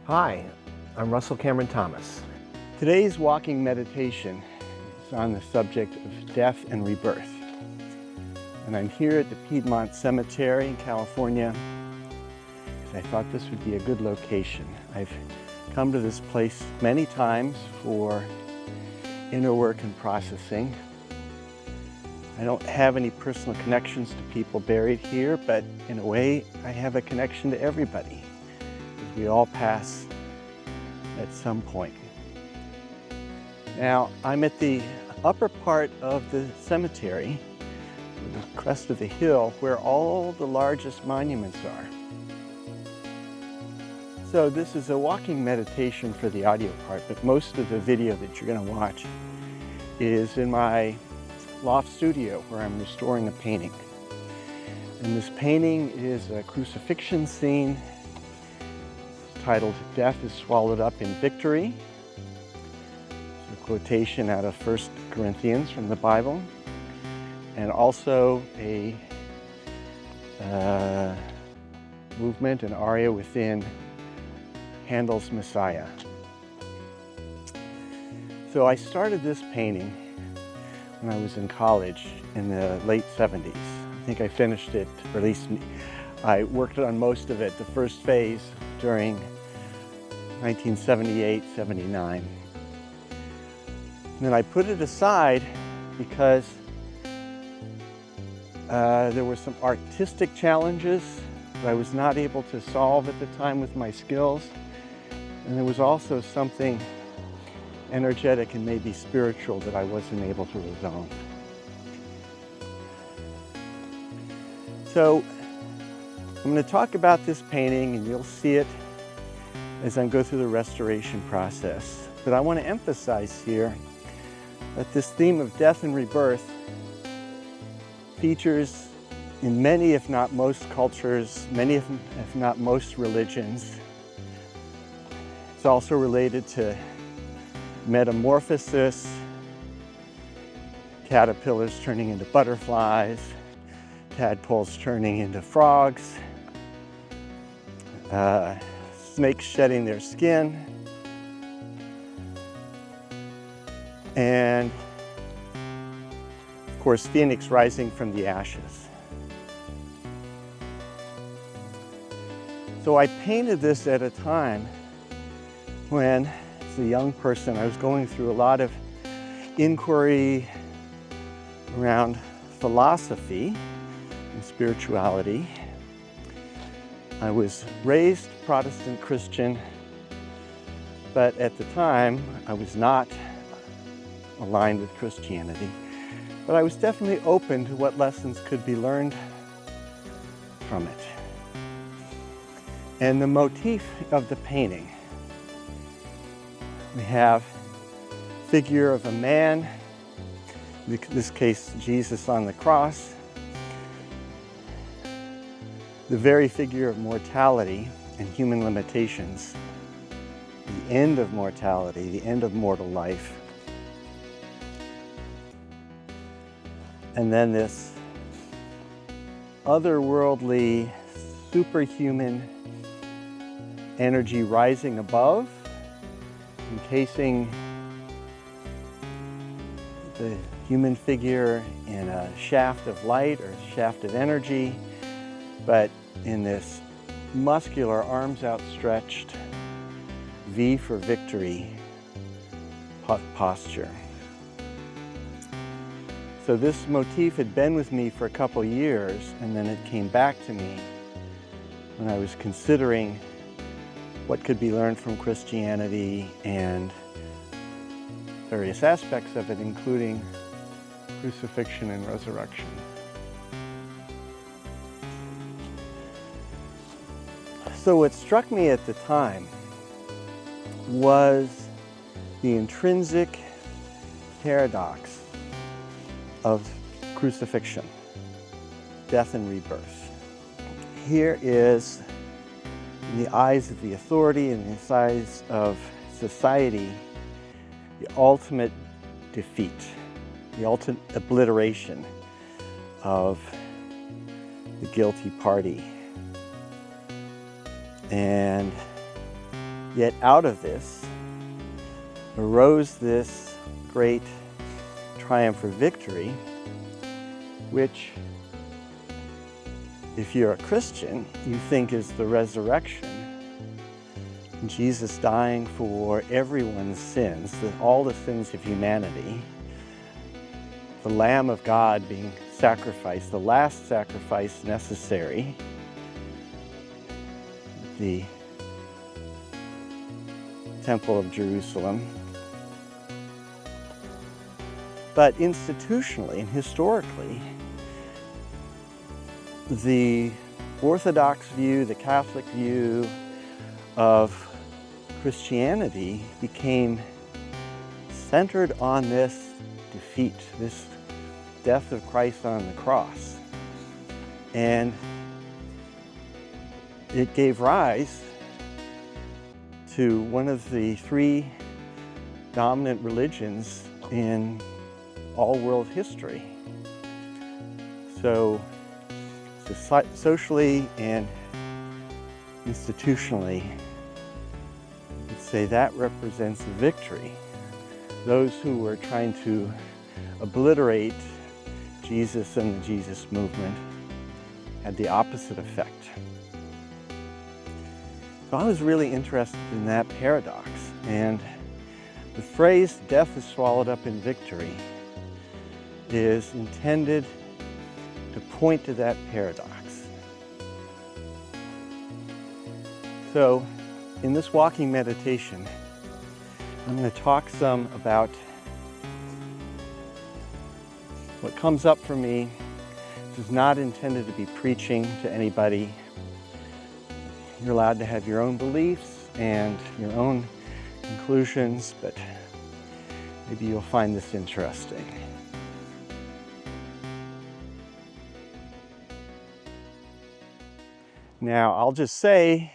Hi, I'm Russell Cameron Thomas. Today's walking meditation is on the subject of death and rebirth. And I'm here at the Piedmont Cemetery in California because I thought this would be a good location. I've come to this place many times for inner work and processing. I don't have any personal connections to people buried here, but in a way, I have a connection to everybody. We all pass at some point. Now, I'm at the upper part of the cemetery, the crest of the hill, where all the largest monuments are. So this is a walking meditation for the audio part, but most of the video that you're going to watch is in my loft studio where I'm restoring a painting. And this painting is a crucifixion scene titled "Death is Swallowed Up in Victory." It's a quotation out of 1 Corinthians from the Bible, and also a movement, an aria within Handel's Messiah. So I started this painting when I was in college in the late 70s. I think I finished it, or at least I worked on most of it, the first phase, during 1978-79. And then I put it aside because there were some artistic challenges that I was not able to solve at the time with my skills. And there was also something energetic and maybe spiritual that I wasn't able to resolve. So I'm going to talk about this painting, and you'll see it as I go through the restoration process. But I want to emphasize here that this theme of death and rebirth features in many, if not most cultures, many, if not most religions. It's also related to metamorphosis, caterpillars turning into butterflies, tadpoles turning into frogs, snakes shedding their skin, and of course, Phoenix rising from the ashes. So I painted this at a time when, as a young person, I was going through a lot of inquiry around philosophy and spirituality. I was raised Protestant Christian, but at the time I was not aligned with Christianity. But I was definitely open to what lessons could be learned from it. And the motif of the painting, we have a figure of a man, in this case Jesus on the cross, the very figure of mortality and human limitations, the end of mortality, the end of mortal life. And then this otherworldly, superhuman energy rising above, encasing the human figure in a shaft of light or shaft of energy, but in this muscular, arms outstretched, V for victory posture. So this motif had been with me for a couple years, and then it came back to me when I was considering what could be learned from Christianity and various aspects of it, including crucifixion and resurrection. So what struck me at the time was the intrinsic paradox of crucifixion, death and rebirth. Here is, in the eyes of the authority and in the eyes of society, the ultimate defeat, the ultimate obliteration of the guilty party. And Yet out of this arose this great triumph or victory, which, if you're a Christian, you think is the resurrection. Jesus dying for everyone's sins, all the sins of humanity, the Lamb of God being sacrificed, the last sacrifice necessary, the Temple of Jerusalem. But institutionally and historically, the Orthodox view, the Catholic view of Christianity became centered on this defeat, this death of Christ on the cross. And it gave rise to one of the three dominant religions in all world history. So socially and institutionally, I'd say that represents a victory. Those who were trying to obliterate Jesus and the Jesus movement had the opposite effect. So I was really interested in that paradox, and the phrase "death is swallowed up in victory" is intended to point to that paradox. So in this walking meditation, I'm going to talk some about what comes up for me. This is not intended to be preaching to anybody. You're allowed to have your own beliefs and your own conclusions, but maybe you'll find this interesting. Now, I'll just say,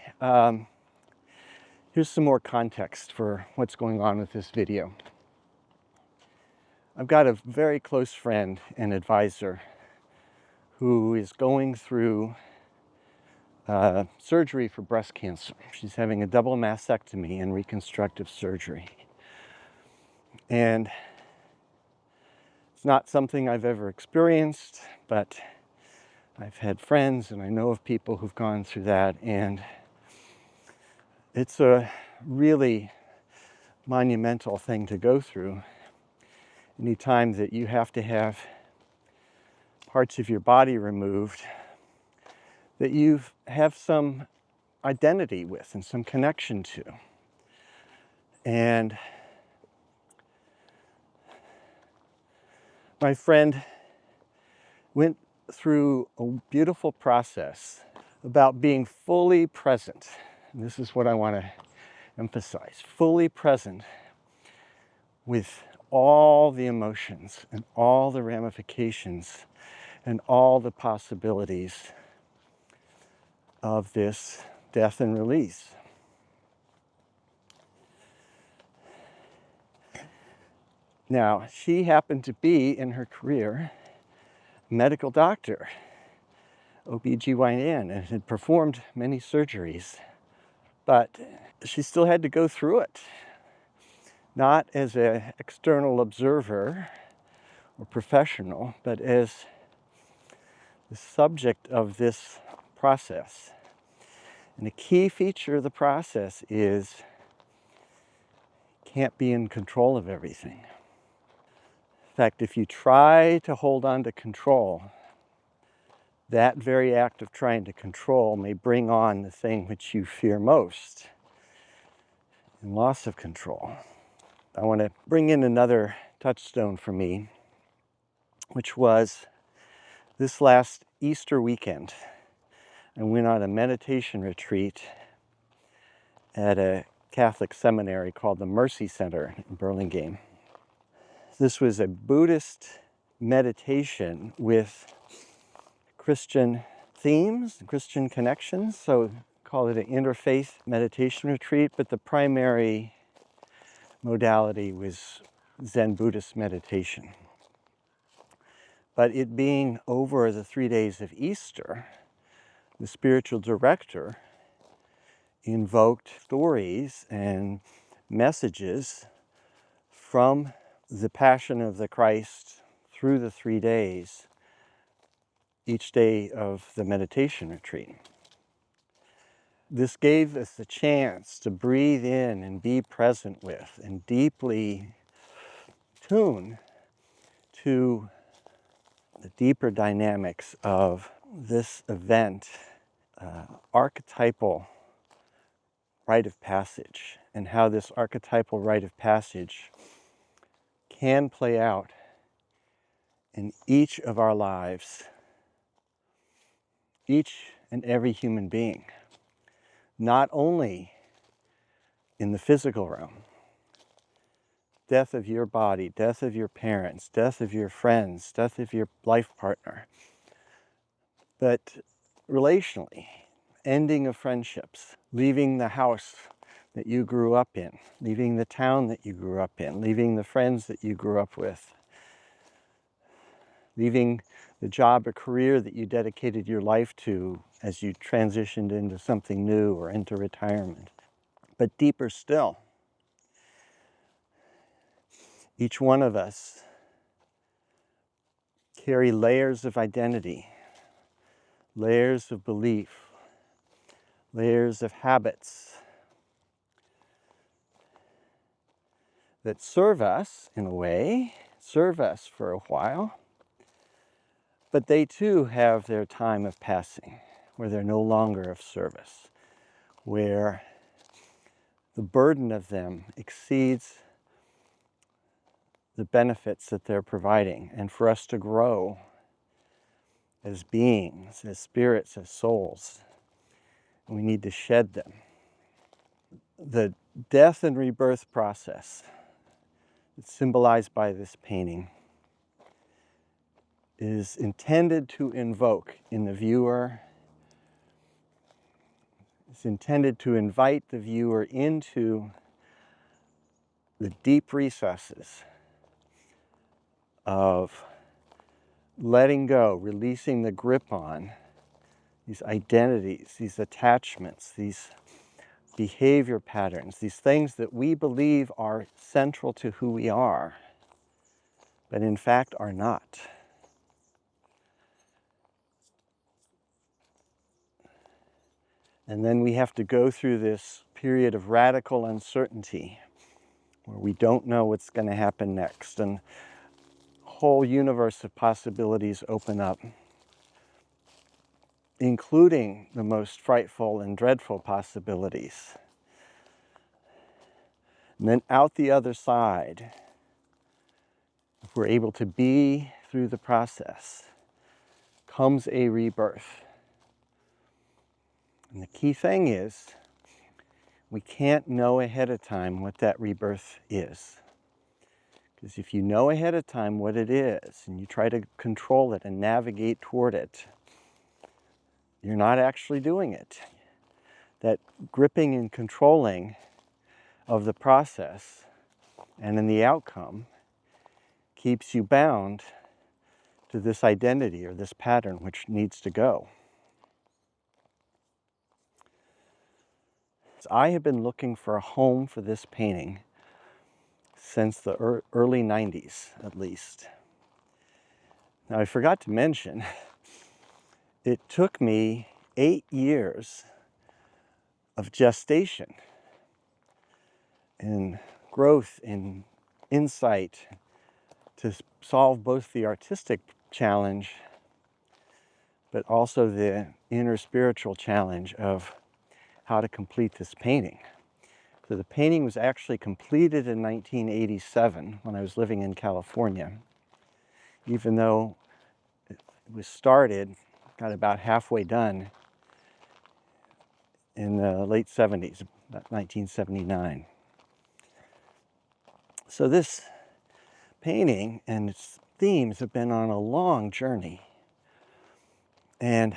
here's some more context for what's going on with this video. I've got a very close friend and advisor who is going through surgery for breast cancer. She's having a double mastectomy and reconstructive surgery. And it's not something I've ever experienced, but I've had friends and I know of people who've gone through that, and it's a really monumental thing to go through. Anytime that you have to have parts of your body removed that you have some identity with and some connection to. And my friend went through a beautiful process about being fully present. And this is what I want to emphasize: fully present with all the emotions and all the ramifications and all the possibilities of this death and release. Now, she happened to be, in her career, a medical doctor, OB/GYN, and had performed many surgeries, but she still had to go through it, not as an external observer or professional, but as the subject of this process. And a key feature of the process is you can't be in control of everything. In fact, if you try to hold on to control, that very act of trying to control may bring on the thing which you fear most, and loss of control. I want to bring in another touchstone for me, which was this last Easter weekend. I went on a meditation retreat at a Catholic seminary called the Mercy Center in Burlingame. This was a Buddhist meditation with Christian themes, Christian connections, so call it an interfaith meditation retreat, but the primary modality was Zen Buddhist meditation. But it being over the 3 days of Easter, the spiritual director invoked stories and messages from the Passion of the Christ through the 3 days, each day of the meditation retreat. This gave us the chance to breathe in and be present with and deeply tune to the deeper dynamics of this event, archetypal rite of passage, and how this archetypal rite of passage can play out in each of our lives, each and every human being, not only in the physical realm, death of your body, death of your parents, death of your friends, death of your life partner, but relationally, ending of friendships, leaving the house that you grew up in, leaving the town that you grew up in, leaving the friends that you grew up with, leaving the job or career that you dedicated your life to as you transitioned into something new or into retirement. But deeper still, each one of us carry layers of identity, layers of belief, layers of habits that serve us in a way, serve us for a while, but they too have their time of passing, where they're no longer of service, where the burden of them exceeds the benefits that they're providing. And for us to grow as beings, as spirits, as souls, we need to shed them. The death and rebirth process, it's symbolized by this painting, is intended to invoke in the viewer, it's intended to invite the viewer into the deep recesses of letting go, releasing the grip on these identities, these attachments, these behavior patterns, these things that we believe are central to who we are, but in fact are not. And then we have to go through this period of radical uncertainty where we don't know what's going to happen next, and a whole universe of possibilities open up, including the most frightful and dreadful possibilities. And then out the other side, if we're able to be through the process, comes a rebirth. And the key thing is, we can't know ahead of time what that rebirth is. Because if you know ahead of time what it is, and you try to control it and navigate toward it, you're not actually doing it. That gripping and controlling of the process and in the outcome keeps you bound to this identity or this pattern which needs to go. I have been looking for a home for this painting since the early 90s, at least. Now, I forgot to mention, it took me 8 years of gestation and growth and insight to solve both the artistic challenge, but also the inner spiritual challenge of how to complete this painting. So the painting was actually completed in 1987 when I was living in California, even though it was started, got about halfway done in the late 70s, about 1979. So this painting and its themes have been on a long journey. And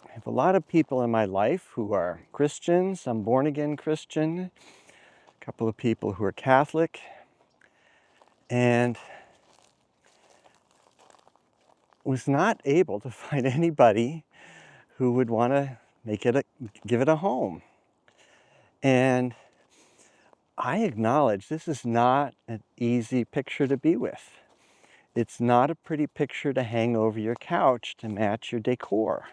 I have a lot of people in my life who are Christians. I'm born-again Christian. A couple of people who are Catholic. And was not able to find anybody who would want to give it a home. And I acknowledge this is not an easy picture to be with. It's not a pretty picture to hang over your couch to match your decor.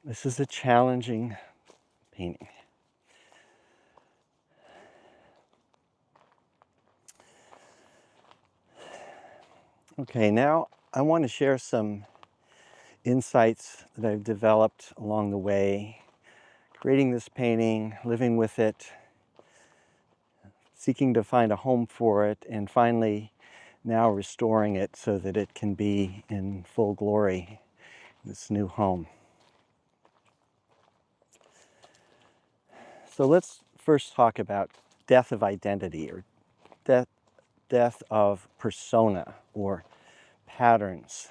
This is a challenging painting. Okay, now I want to share some insights that I've developed along the way, creating this painting, living with it, seeking to find a home for it, and finally now restoring it so that it can be in full glory, this new home. So let's first talk about death of identity, or death of persona or patterns.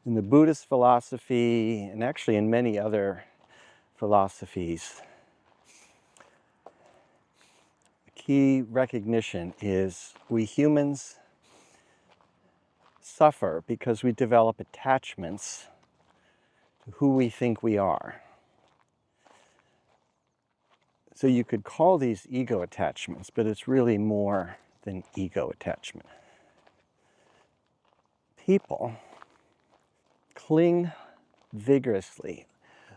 In the Buddhist philosophy, and actually in many other philosophies, the key recognition is we humans suffer because we develop attachments to who we think we are. So you could call these ego attachments, but it's really more than ego attachment. People cling vigorously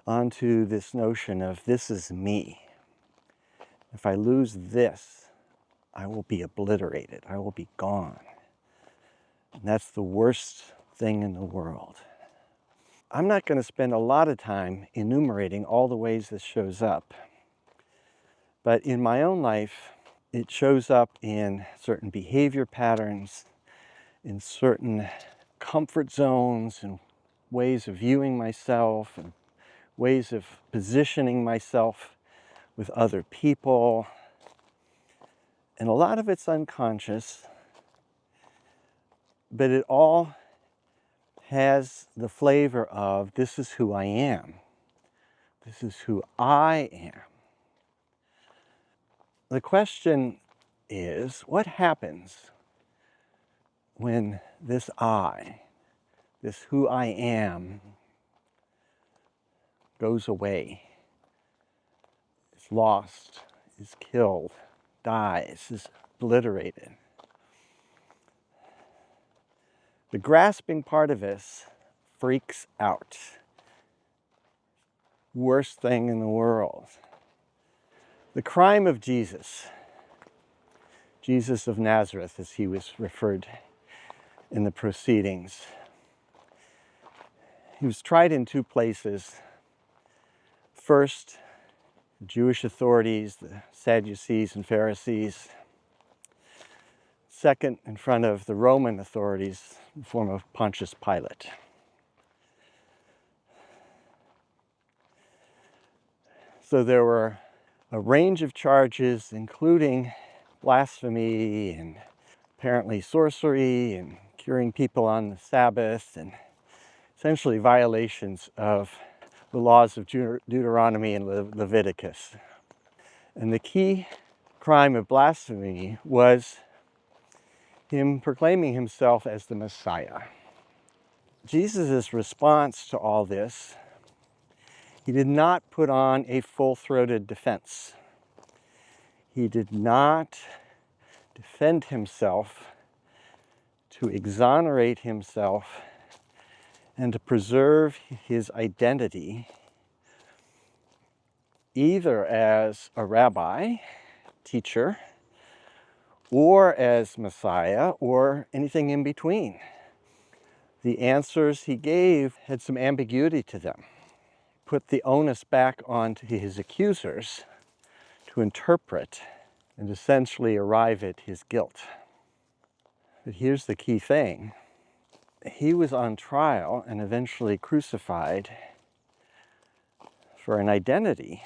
onto this notion of this is me. If I lose this, I will be obliterated. I will be gone. And that's the worst thing in the world. I'm not going to spend a lot of time enumerating all the ways this shows up. But in my own life, it shows up in certain behavior patterns, in certain comfort zones, and ways of viewing myself, and ways of positioning myself with other people. And a lot of it's unconscious, but it all has the flavor of this is who I am. This is who I am. The question is, what happens when this I, this who I am, goes away, is lost, is killed, dies, is obliterated? The grasping part of us freaks out. Worst thing in the world. The crime of Jesus, Jesus of Nazareth, as he was referred in the proceedings. He was tried in two places. First, the Jewish authorities, the Sadducees and Pharisees. Second, in front of the Roman authorities in the form of Pontius Pilate. So there were a range of charges, including blasphemy and apparently sorcery and curing people on the Sabbath, and essentially violations of the laws of Deuteronomy and Leviticus. And the key crime of blasphemy was him proclaiming himself as the Messiah. Jesus' response to all this, he did not put on a full-throated defense. He did not defend himself to exonerate himself and to preserve his identity either as a rabbi, teacher, or as Messiah, or anything in between. The answers he gave had some ambiguity to them. Put the onus back onto his accusers to interpret and essentially arrive at his guilt. But here's the key thing. He was on trial and eventually crucified for an identity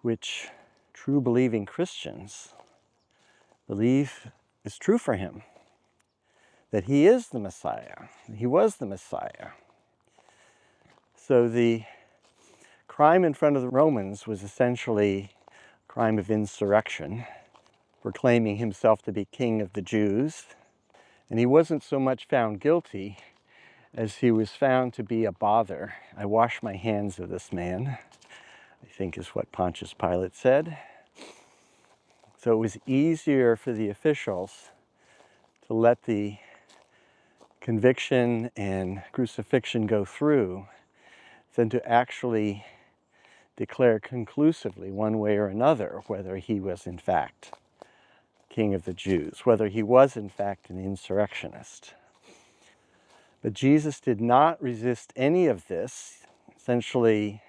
which true believing Christians believe is true for him. That he is the Messiah. He was the Messiah. So the crime in front of the Romans was essentially a crime of insurrection, proclaiming himself to be king of the Jews. And he wasn't so much found guilty as he was found to be a bother. I wash my hands of this man, I think is what Pontius Pilate said. So it was easier for the officials to let the conviction and crucifixion go through than to actually declare conclusively one way or another whether he was in fact King of the Jews, whether he was in fact an insurrectionist. But Jesus did not resist any of this. Essentially,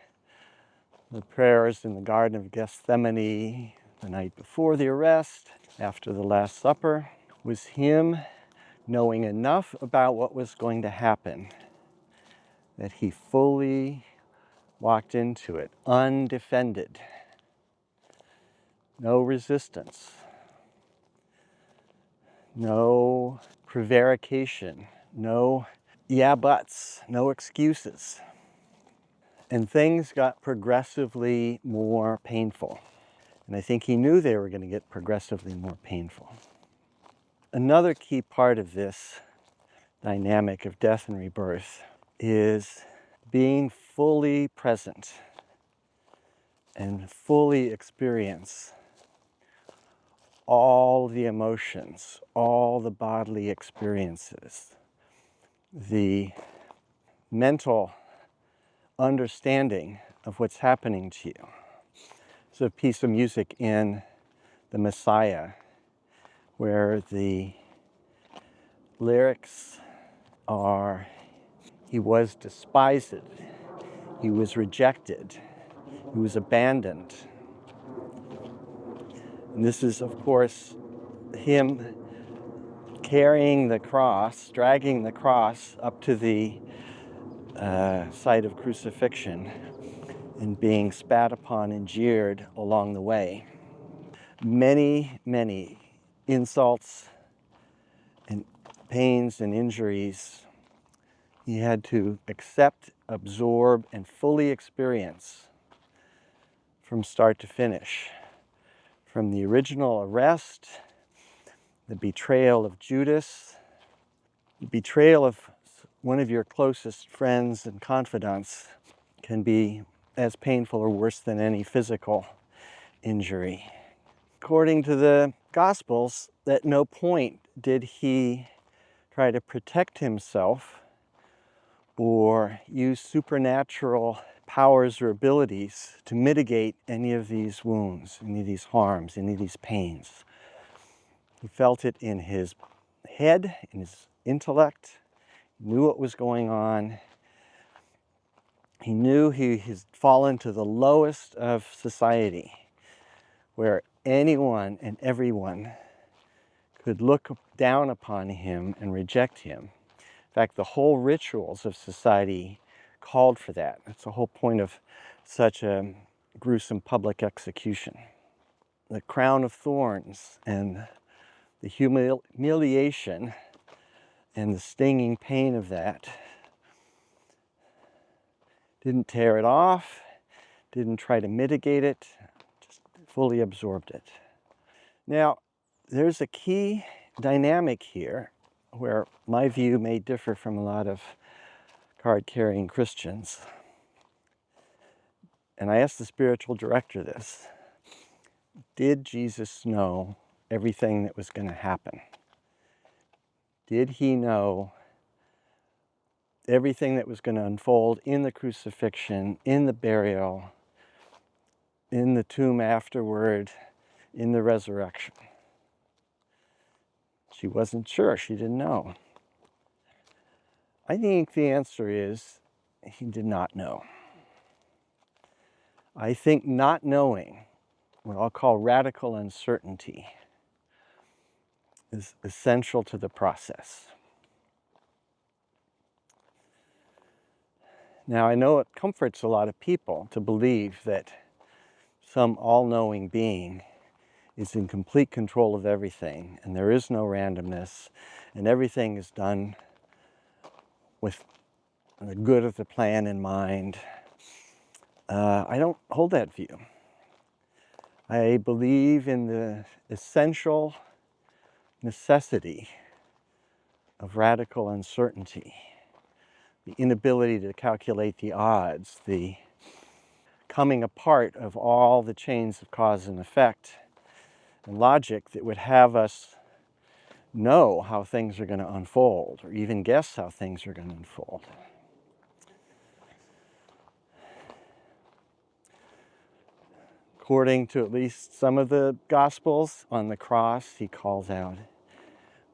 the prayers in the Garden of Gethsemane the night before the arrest, after the Last Supper, was him knowing enough about what was going to happen that he fully walked into it, undefended, no resistance, no prevarication, no yeah buts, no excuses. And things got progressively more painful. And I think he knew they were going to get progressively more painful. Another key part of this dynamic of death and rebirth is being fully present and fully experience all the emotions, all the bodily experiences, the mental understanding of what's happening to you. There's a piece of music in The Messiah where the lyrics are, he was despised, he was rejected, he was abandoned. And this is, of course, him carrying the cross, dragging the cross up to the site of crucifixion and being spat upon and jeered along the way. Many, many insults and pains and injuries he had to accept, absorb, and fully experience from start to finish. From the original arrest, the betrayal of Judas, the betrayal of one of your closest friends and confidants can be as painful or worse than any physical injury. According to the Gospels, at no point did he try to protect himself or use supernatural powers or abilities to mitigate any of these wounds, any of these harms, any of these pains. He felt it in his head, in his intellect, he knew what was going on. He knew he had fallen to the lowest of society, where anyone and everyone could look down upon him and reject him. In fact, the whole rituals of society called for that. That's the whole point of such a gruesome public execution. The crown of thorns and the humiliation and the stinging pain of that didn't tear it off, didn't try to mitigate it, just fully absorbed it. Now, there's a key dynamic here where my view may differ from a lot of card-carrying Christians. And I asked the spiritual director this: did Jesus know everything that was going to happen? Did he know everything that was going to unfold in the crucifixion, in the burial, in the tomb afterward, in the resurrection? She wasn't sure. She didn't know. I think the answer is he did not know. I think not knowing, what I'll call radical uncertainty, is essential to the process. Now, I know it comforts a lot of people to believe that some all-knowing being is in complete control of everything, and there is no randomness, and everything is done with the good of the plan in mind. I don't hold that view. I believe in the essential necessity of radical uncertainty. the inability to calculate the odds, the coming apart of all the chains of cause and effect and logic that would have us know how things are going to unfold, or even guess how things are going to unfold. According to at least some of the Gospels, on the cross, he calls out,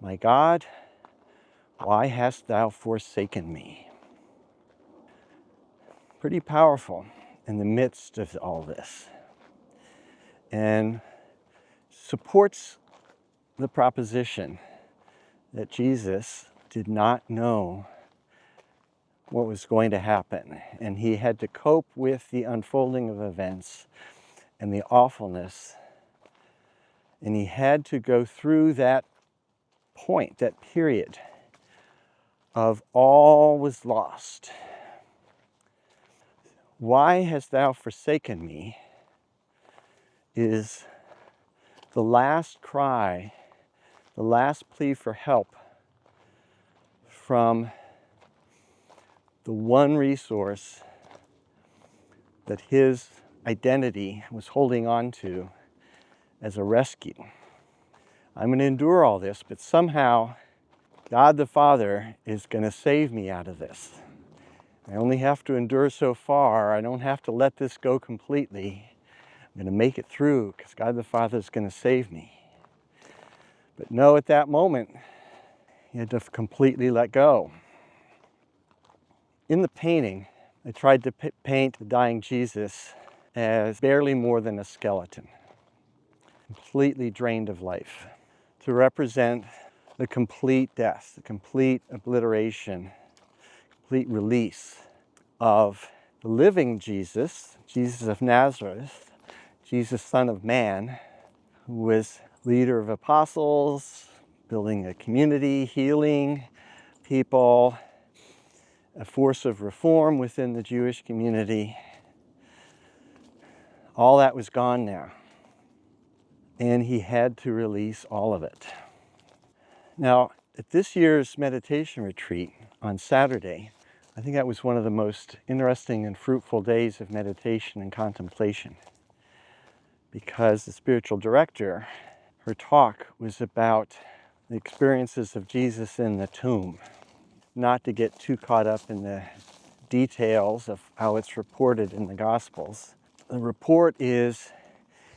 "My God, why hast thou forsaken me?" Pretty powerful in the midst of all this, and supports the proposition that Jesus did not know what was going to happen, and he had to cope with the unfolding of events and the awfulness, and he had to go through that point, that period of all was lost. "Why hast thou forsaken me?" is the last cry, the last plea for help from the one resource that his identity was holding on to as a rescue. I'm going to endure all this, but somehow God the Father is going to save me out of this. I only have to endure so far. I don't have to let this go completely. I'm going to make it through because God the Father is going to save me. But no, at that moment, he had to completely let go. In the painting, I tried to paint the dying Jesus as barely more than a skeleton, completely drained of life, to represent the complete death, the complete obliteration, complete release of the living Jesus, Jesus of Nazareth, Jesus, Son of Man, who was leader of apostles, building a community, healing people, a force of reform within the Jewish community. All that was gone now, and he had to release all of it. Now, at this year's meditation retreat on Saturday, I think that was one of the most interesting and fruitful days of meditation and contemplation, because the spiritual director, her talk was about the experiences of Jesus in the tomb. Not to get too caught up in the details of how it's reported in the Gospels. The report is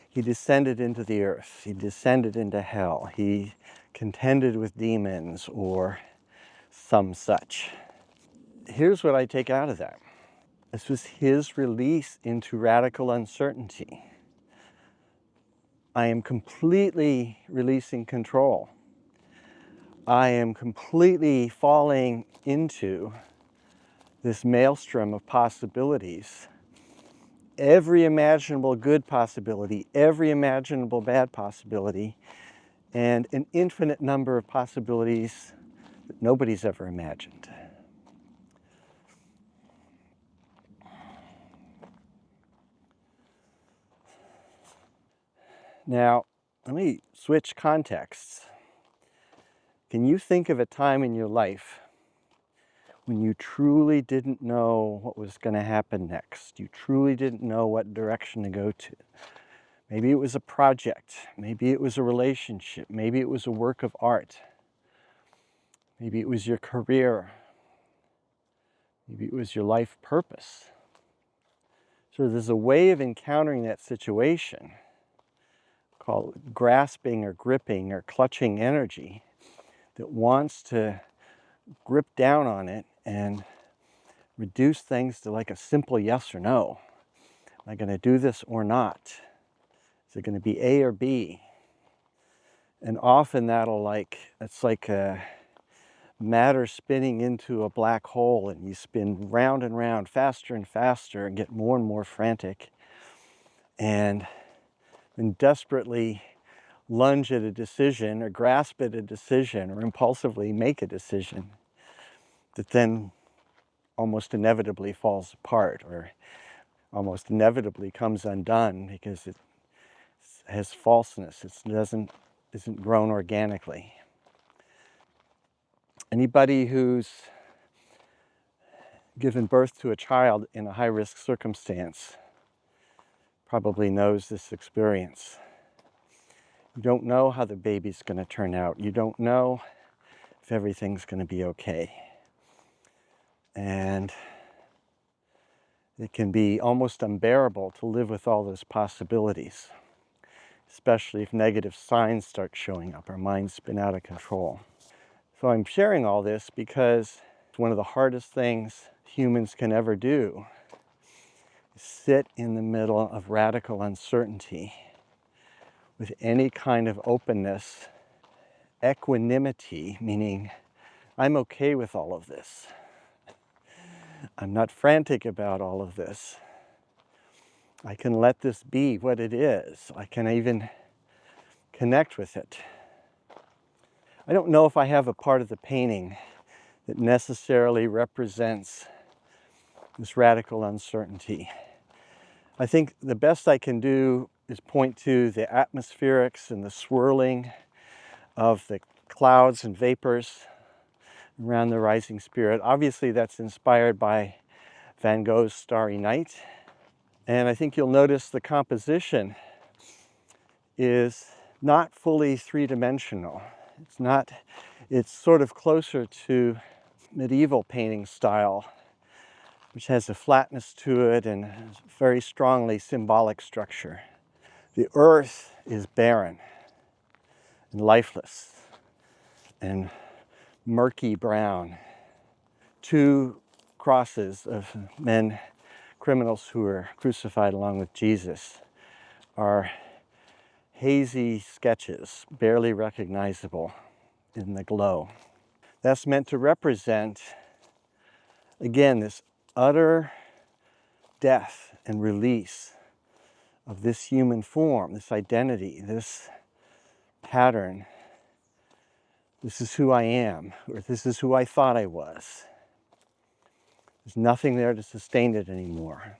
he descended into the earth, he descended into hell, he contended with demons or some such. Here's what I take out of that. This was his release into radical uncertainty. I am completely releasing control. I am completely falling into this maelstrom of possibilities. Every imaginable good possibility, every imaginable bad possibility, and an infinite number of possibilities that nobody's ever imagined. Now, let me switch contexts. Can you think of a time in your life when you truly didn't know what was going to happen next? You truly didn't know what direction to go to. Maybe it was a project. Maybe it was a relationship. Maybe it was a work of art. Maybe it was your career. Maybe it was your life purpose. So there's a way of encountering that situation called grasping or gripping or clutching energy that wants to grip down on it and reduce things to like a simple yes or no. Am I going to do this or not? Is it going to be A or B? And often it's like a matter spinning into a black hole, and you spin round and round, faster and faster, and get more and more frantic, and then desperately lunge at a decision or grasp at a decision or impulsively make a decision that then almost inevitably falls apart or almost inevitably comes undone because it has falseness. It isn't grown organically. Anybody who's given birth to a child in a high-risk circumstance probably knows this experience. You don't know how the baby's going to turn out. You don't know if everything's going to be okay. And it can be almost unbearable to live with all those possibilities, especially if negative signs start showing up. Our minds spin out of control. So I'm sharing all this because it's one of the hardest things humans can ever do. Sit in the middle of radical uncertainty with any kind of openness, equanimity, meaning I'm okay with all of this. I'm not frantic about all of this. I can let this be what it is. I can even connect with it. I don't know if I have a part of the painting that necessarily represents this radical uncertainty. I think the best I can do is point to the atmospherics and the swirling of the clouds and vapors around the rising spirit. Obviously, that's inspired by Van Gogh's Starry Night. And I think you'll notice the composition is not fully three-dimensional. It's sort of closer to medieval painting style, which has a flatness to it and a very strongly symbolic structure. The earth is barren and lifeless and murky brown. Two crosses of men, criminals who were crucified along with Jesus, are hazy sketches, barely recognizable in the glow. That's meant to represent, again, this utter death and release of this human form, this identity, this pattern. This is who I am, or this is who I thought I was. There's nothing there to sustain it anymore.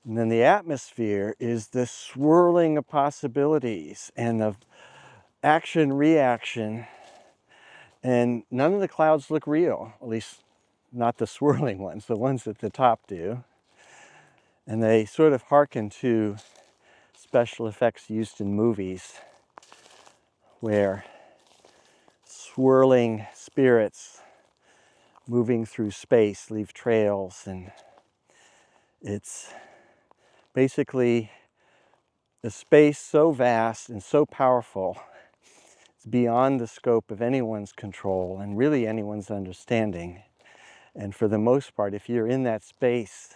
And then the atmosphere is the swirling of possibilities and of action, reaction, and none of the clouds look real, at least not the swirling ones, the ones at the top do. And they sort of hearken to special effects used in movies where swirling spirits moving through space leave trails, and it's basically a space so vast and so powerful, it's beyond the scope of anyone's control and really anyone's understanding. And for the most part, if you're in that space,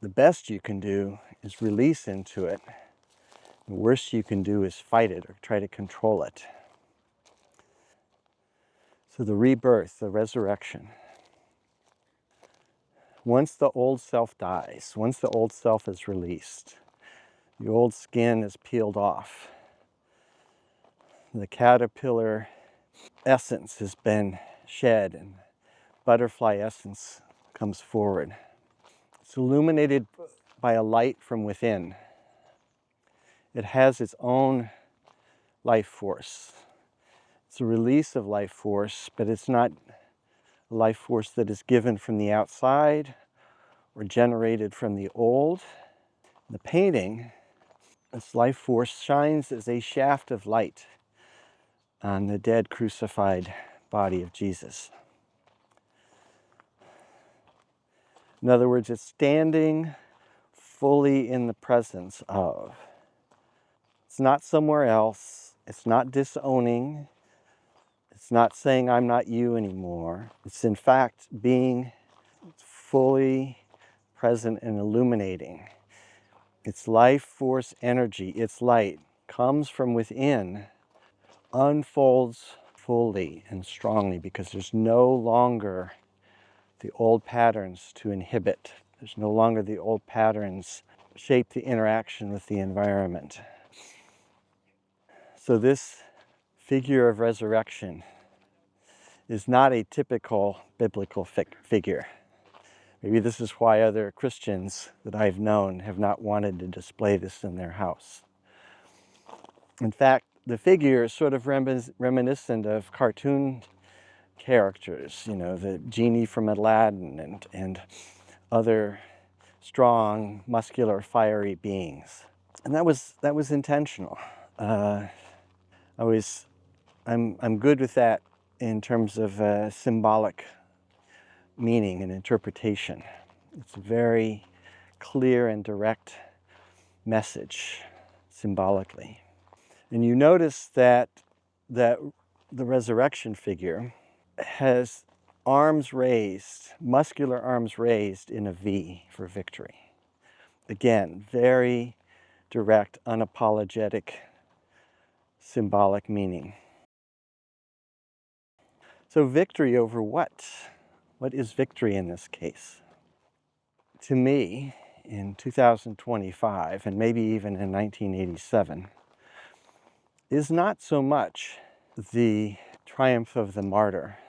the best you can do is release into it. The worst you can do is fight it or try to control it. So the rebirth, the resurrection. Once the old self dies, once the old self is released, the old skin is peeled off. The caterpillar essence has been shed and butterfly essence comes forward. It's illuminated by a light from within. It has its own life force. It's a release of life force, but it's not a life force that is given from the outside or generated from the old. In the painting, this life force shines as a shaft of light on the dead crucified body of Jesus. In other words, it's standing fully in the presence of. It's not somewhere else. It's not disowning. It's not saying I'm not you anymore. It's in fact being fully present and illuminating. Its life force energy, its light, comes from within, unfolds fully and strongly because there's no longer the old patterns to inhibit. There's no longer the old patterns shape the interaction with the environment. So this figure of resurrection is not a typical biblical figure. Maybe this is why other Christians that I've known have not wanted to display this in their house. In fact, the figure is sort of reminiscent of cartoon characters, you know, the genie from Aladdin and other strong, muscular, fiery beings. And that was intentional. I'm good with that in terms of symbolic meaning and interpretation. It's a very clear and direct message symbolically. And you notice that the resurrection figure has arms raised, muscular arms raised in a V for victory. Again, very direct, unapologetic, symbolic meaning. So victory over what? What is victory in this case? To me, in 2025, and maybe even in 1987, is not so much the triumph of the martyr,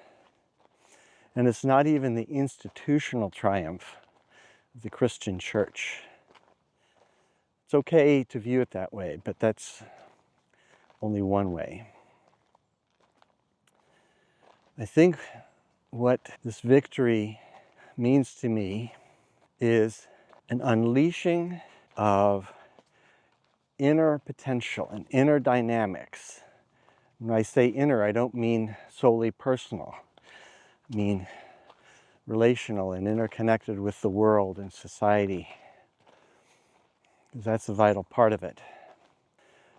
and it's not even the institutional triumph of the Christian church. It's okay to view it that way, but that's only one way. I think what this victory means to me is an unleashing of inner potential and inner dynamics. When I say inner, I don't mean solely personal. I mean relational and interconnected with the world and society, because that's a vital part of it.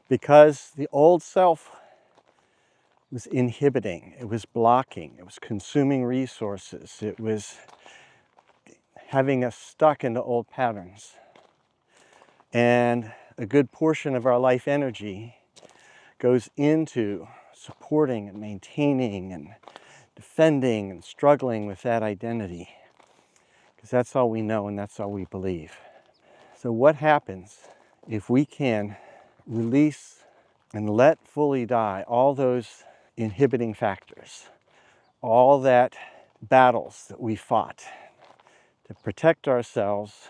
Because the old self was inhibiting, it was blocking, it was consuming resources, it was having us stuck into old patterns. And a good portion of our life energy goes into supporting and maintaining and defending and struggling with that identity, because that's all we know and that's all we believe. So what happens if we can release and let fully die all those inhibiting factors, all that battles that we fought to protect ourselves?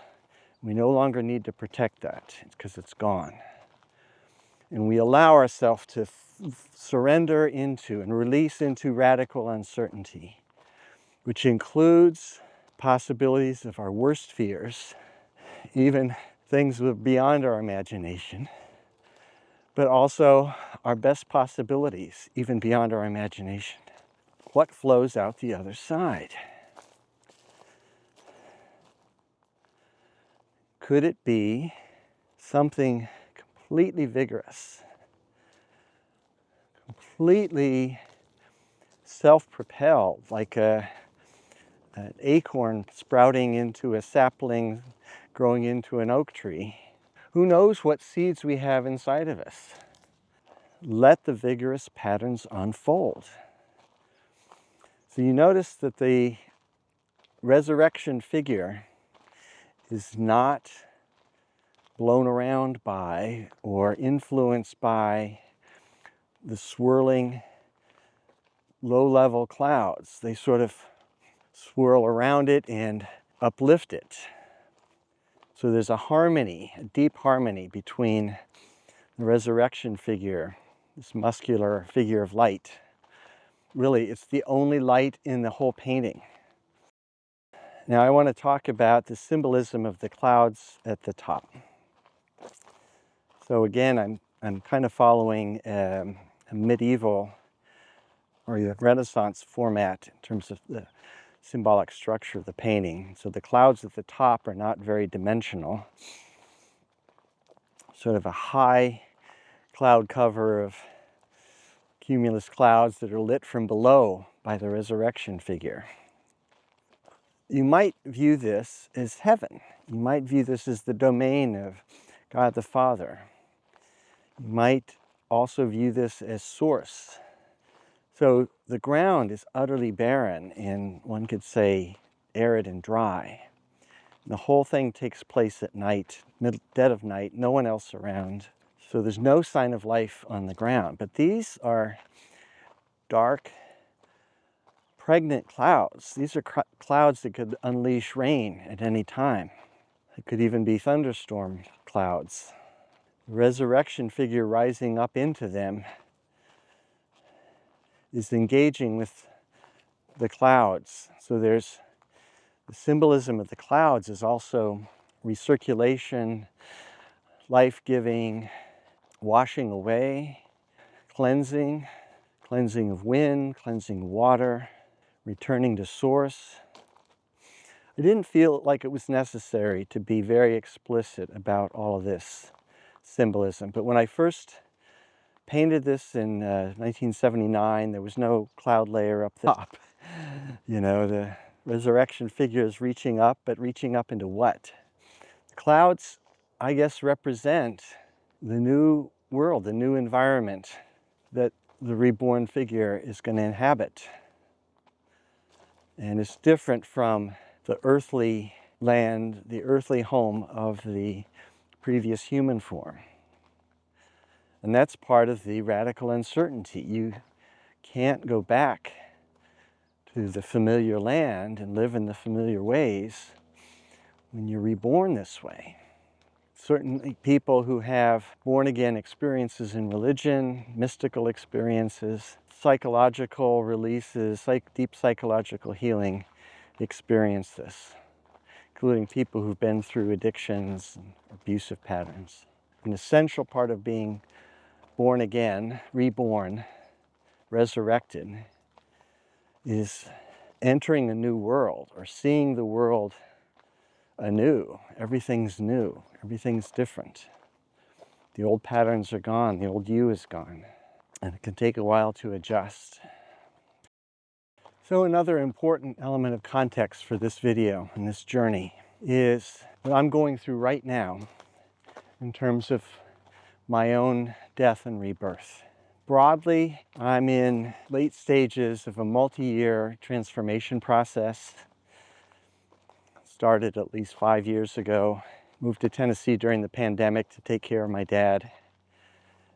We no longer need to protect that because it's gone. And we allow ourselves to surrender into and release into radical uncertainty, which includes possibilities of our worst fears, even things beyond our imagination, but also our best possibilities, even beyond our imagination. What flows out the other side? Could it be something completely vigorous, completely self-propelled, like an acorn sprouting into a sapling, growing into an oak tree? Who knows what seeds we have inside of us? Let the vigorous patterns unfold. So you notice that the resurrection figure is not blown around by or influenced by the swirling low-level clouds. They sort of swirl around it and uplift it. So there's a harmony, a deep harmony between the resurrection figure, this muscular figure of light. Really, it's the only light in the whole painting. Now I want to talk about the symbolism of the clouds at the top. So again, I'm kind of following a medieval or a Renaissance format in terms of the symbolic structure of the painting. So the clouds at the top are not very dimensional. Sort of a high cloud cover of cumulus clouds that are lit from below by the resurrection figure. You might view this as heaven. You might view this as the domain of God the Father. You might also view this as source. So the ground is utterly barren and one could say arid and dry. The whole thing takes place at night, dead of night, no one else around. So there's no sign of life on the ground. But these are dark, pregnant clouds. These are clouds that could unleash rain at any time. It could even be thunderstorm clouds. The resurrection figure rising up into them is engaging with the clouds. So there's the symbolism of the clouds is also recirculation, life-giving, washing away, cleansing, cleansing of wind, cleansing water, returning to source. I didn't feel like it was necessary to be very explicit about all of this symbolism, but when I first painted this in 1979, there was no cloud layer up the top. You know, the resurrection figure is reaching up, but reaching up into what? The clouds, I guess, represent the new world, the new environment that the reborn figure is going to inhabit. And it's different from the earthly land, the earthly home of the previous human form. And that's part of the radical uncertainty. You can't go back to the familiar land and live in the familiar ways when you're reborn this way. Certainly people who have born-again experiences in religion, mystical experiences, psychological releases, deep psychological healing experience this, including people who've been through addictions and abusive patterns. An essential part of being born again, reborn, resurrected, is entering a new world or seeing the world anew. Everything's new, everything's different. The old patterns are gone, the old you is gone, and it can take a while to adjust. So another important element of context for this video and this journey is what I'm going through right now in terms of my own death and rebirth. Broadly, I'm in late stages of a multi-year transformation process. Started at least 5 years ago. Moved to Tennessee during the pandemic to take care of my dad.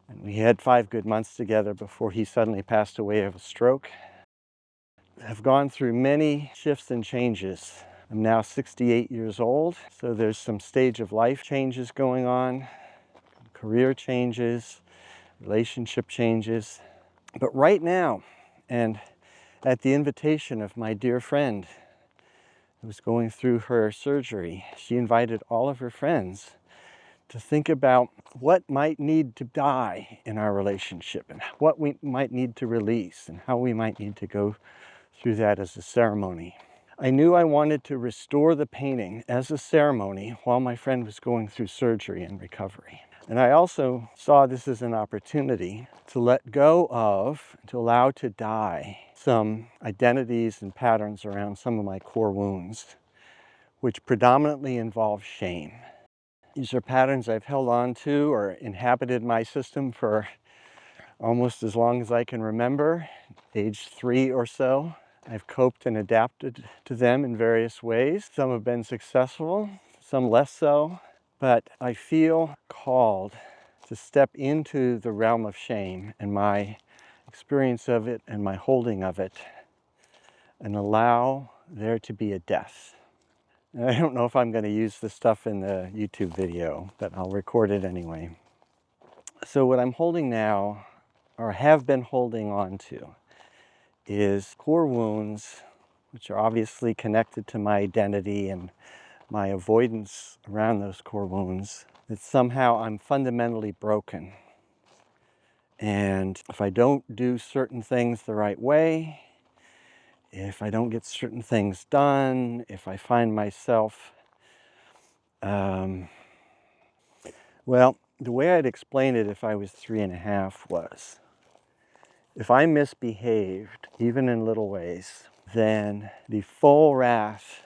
And we had 5 good months together before he suddenly passed away of a stroke. I've gone through many shifts and changes. I'm now 68 years old, so there's some stage of life changes going on, career changes, relationship changes. But right now, and at the invitation of my dear friend who was going through her surgery, she invited all of her friends to think about what might need to die in our relationship and what we might need to release and how we might need to go through that as a ceremony. I knew I wanted to restore the painting as a ceremony while my friend was going through surgery and recovery. And I also saw this as an opportunity to let go of, to allow to die some identities and patterns around some of my core wounds, which predominantly involve shame. These are patterns I've held on to or inhabited my system for almost as long as I can remember, age 3 or so. I've coped and adapted to them in various ways. Some have been successful, some less so, but I feel called to step into the realm of shame and my experience of it and my holding of it and allow there to be a death. And I don't know if I'm going to use this stuff in the YouTube video, but I'll record it anyway. So what I'm holding now, or have been holding on to, is core wounds, which are obviously connected to my identity and my avoidance around those core wounds, that somehow I'm fundamentally broken. And if I don't do certain things the right way, if I don't get certain things done, if I find myself, well, the way I'd explain it if I was 3.5 was, if I misbehaved, even in little ways, then the full wrath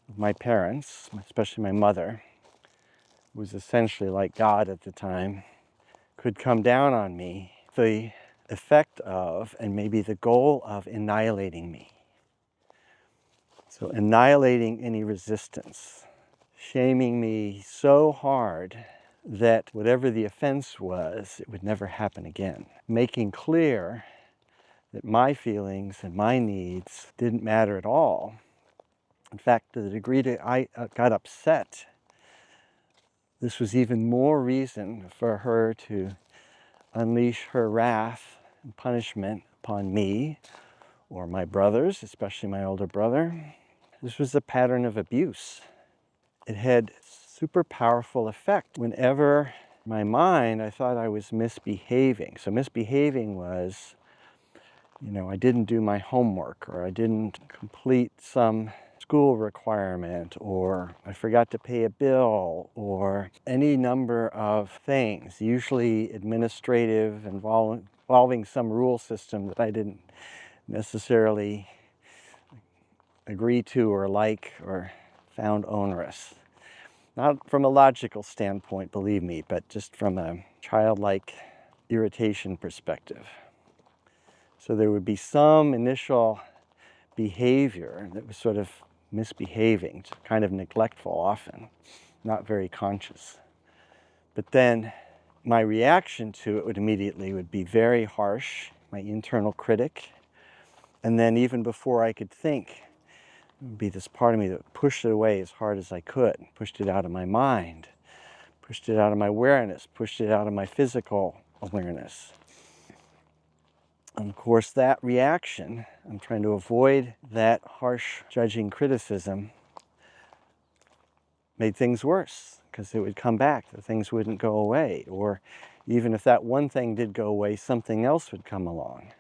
of my parents, especially my mother, who was essentially like God at the time, could come down on me. The effect of, and maybe the goal of, annihilating me. So annihilating any resistance, shaming me so hard that whatever the offense was, it would never happen again. Making clear that my feelings and my needs didn't matter at all. In fact, to the degree that I got upset, this was even more reason for her to unleash her wrath and punishment upon me or my brothers, especially my older brother. This was a pattern of abuse. It had super powerful effect. Whenever in my mind I thought I was misbehaving. So misbehaving was, I didn't do my homework, or I didn't complete some school requirement, or I forgot to pay a bill, or any number of things, usually administrative, involving some rule system that I didn't necessarily agree to or like or found onerous. Not from a logical standpoint, believe me, but just from a childlike irritation perspective. So there would be some initial behavior that was sort of misbehaving, kind of neglectful often, not very conscious. But then my reaction to it would be very harsh, my internal critic. And then even before I could think, it would be this part of me that pushed it away as hard as I could, pushed it out of my mind, pushed it out of my awareness, pushed it out of my physical awareness. And of course, that reaction, I'm trying to avoid that harsh judging criticism, made things worse, because it would come back, the things wouldn't go away. Or even if that one thing did go away, something else would come along.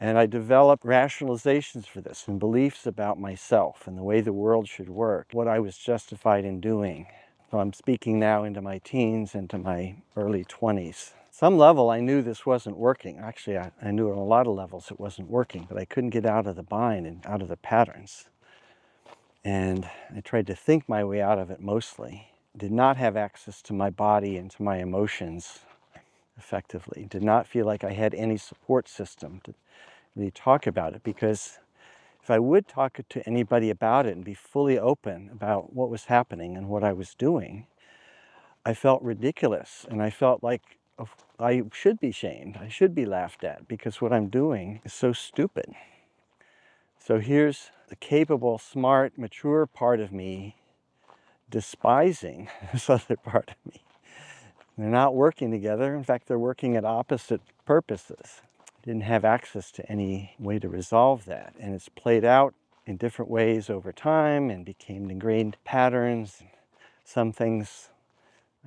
And I developed rationalizations for this and beliefs about myself and the way the world should work, what I was justified in doing. So I'm speaking now into my teens and to my early 20s. Some level I knew this wasn't working. Actually, I knew on a lot of levels it wasn't working, but I couldn't get out of the bind and out of the patterns. And I tried to think my way out of it mostly. Did not have access to my body and to my emotions effectively. Did not feel like I had any support system to really talk about it, because if I would talk to anybody about it and be fully open about what was happening and what I was doing, I felt ridiculous, and I felt like I should be shamed, I should be laughed at, because what I'm doing is so stupid. So here's the capable, smart, mature part of me despising this other part of me. They're not working together. In fact, they're working at opposite purposes. I didn't have access to any way to resolve that, and it's played out in different ways over time and became ingrained patterns. Some things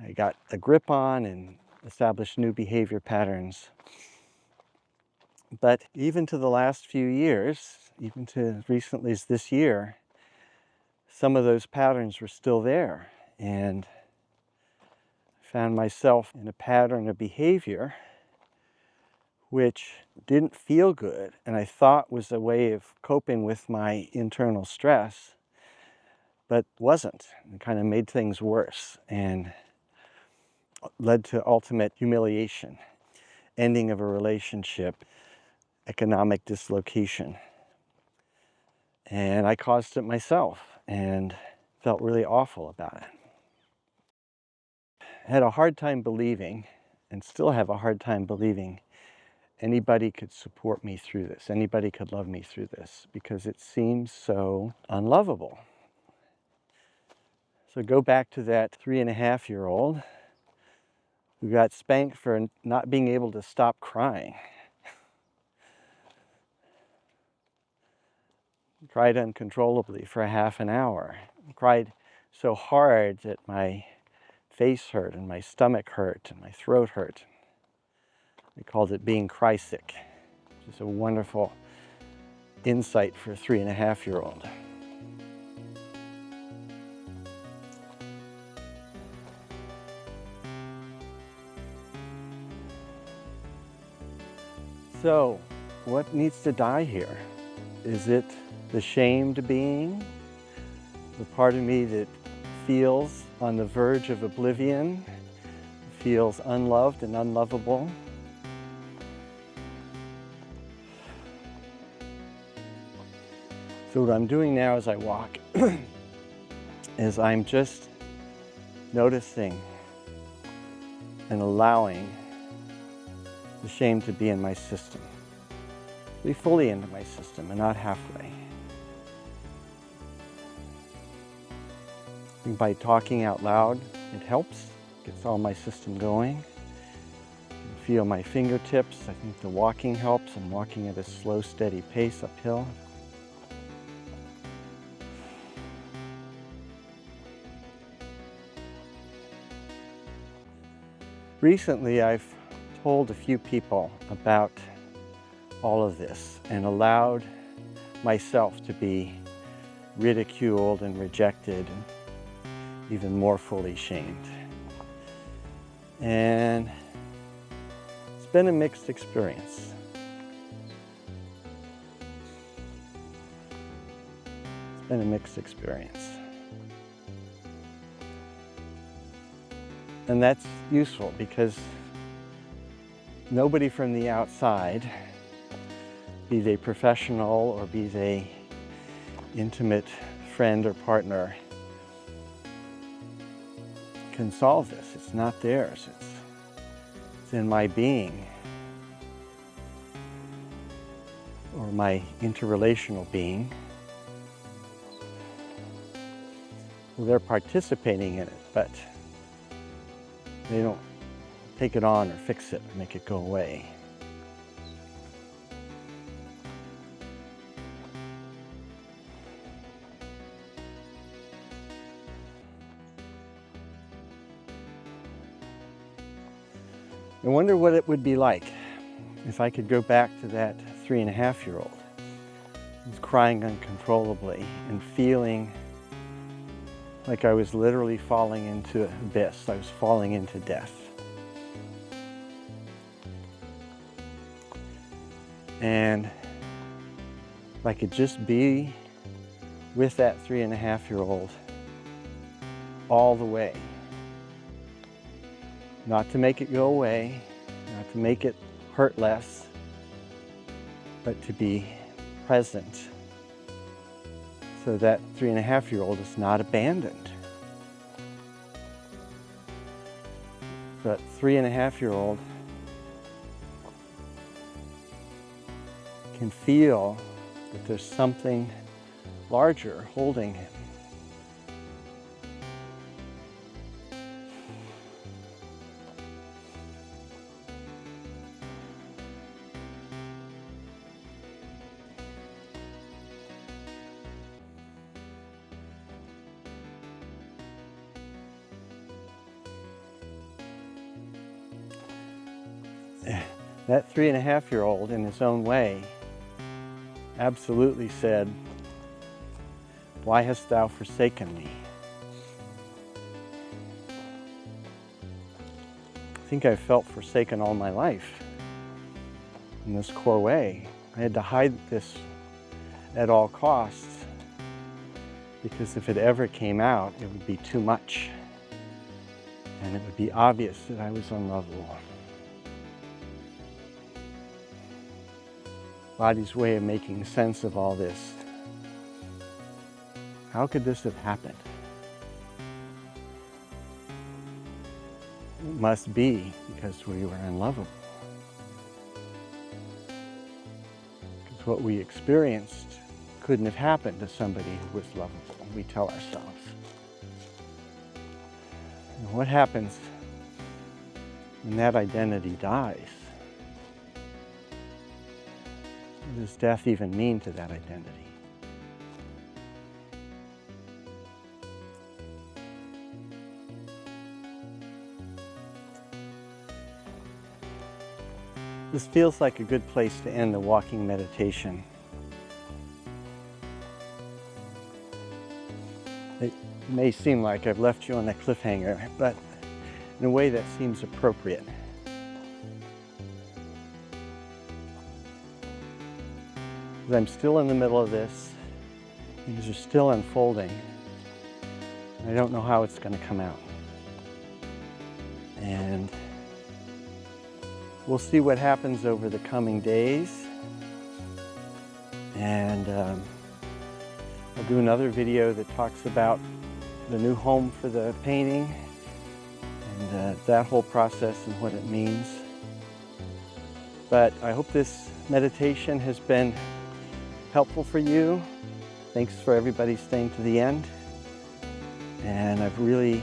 I got a grip on and established new behavior patterns. But even to the last few years, even to as recently as this year, some of those patterns were still there. And I found myself in a pattern of behavior which didn't feel good, and I thought was a way of coping with my internal stress, but wasn't. It kind of made things worse and led to ultimate humiliation, ending of a relationship, economic dislocation. And I caused it myself and felt really awful about it. I had a hard time believing, and still have a hard time believing, anybody could support me through this, anybody could love me through this, because it seems so unlovable. So go back to that 3.5-year-old who got spanked for not being able to stop crying. Cried uncontrollably for a half an hour. Cried so hard that my face hurt and my stomach hurt and my throat hurt. We called it being cry sick, which is a wonderful insight for a 3.5-year-old. So, what needs to die here? Is it the shamed being, the part of me that feels on the verge of oblivion, feels unloved and unlovable? So what I'm doing now as I walk is I'm just noticing and allowing the shame to be in my system. Be fully into my system and not halfway. And by talking out loud, it helps, gets all my system going. feel my fingertips. I think the walking helps. I'm walking at a slow, steady pace uphill. Recently, I've told a few people about all of this and allowed myself to be ridiculed and rejected and even more fully shamed. And it's been a mixed experience. It's been a mixed experience. And that's useful because nobody from the outside, be they professional or be they intimate friend or partner, can solve this. It's not theirs. It's in my being or my interrelational being. Well, they're participating in it, but they don't take it on or fix it or make it go away. I wonder what it would be like if I could go back to that 3.5-year-old who's crying uncontrollably and feeling like I was literally falling into an abyss. I was falling into death. And if I could just be with that 3.5-year-old all the way. Not to make it go away, not to make it hurt less, but to be present so that 3.5-year-old is not abandoned. So that 3.5-year-old can feel that there's something larger holding him. That 3.5-year-old, in his own way, absolutely said, "Why hast thou forsaken me?" I think I've felt forsaken all my life in this core way. I had to hide this at all costs because if it ever came out, it would be too much and it would be obvious that I was unlovable. Body's way of making sense of all this. How could this have happened? It must be because we were unlovable. Because what we experienced couldn't have happened to somebody who was lovable, we tell ourselves. And what happens when that identity dies? What does death even mean to that identity? This feels like a good place to end the walking meditation. It may seem like I've left you on a cliffhanger, but in a way that seems appropriate. I'm still in the middle of this. Things are still unfolding. I don't know how it's going to come out. And we'll see what happens over the coming days. And I'll do another video that talks about the new home for the painting and that whole process and what it means. But I hope this meditation has been helpful for you. Thanks for everybody staying to the end. And I've really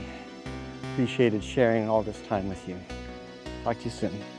appreciated sharing all this time with you. Talk to you soon.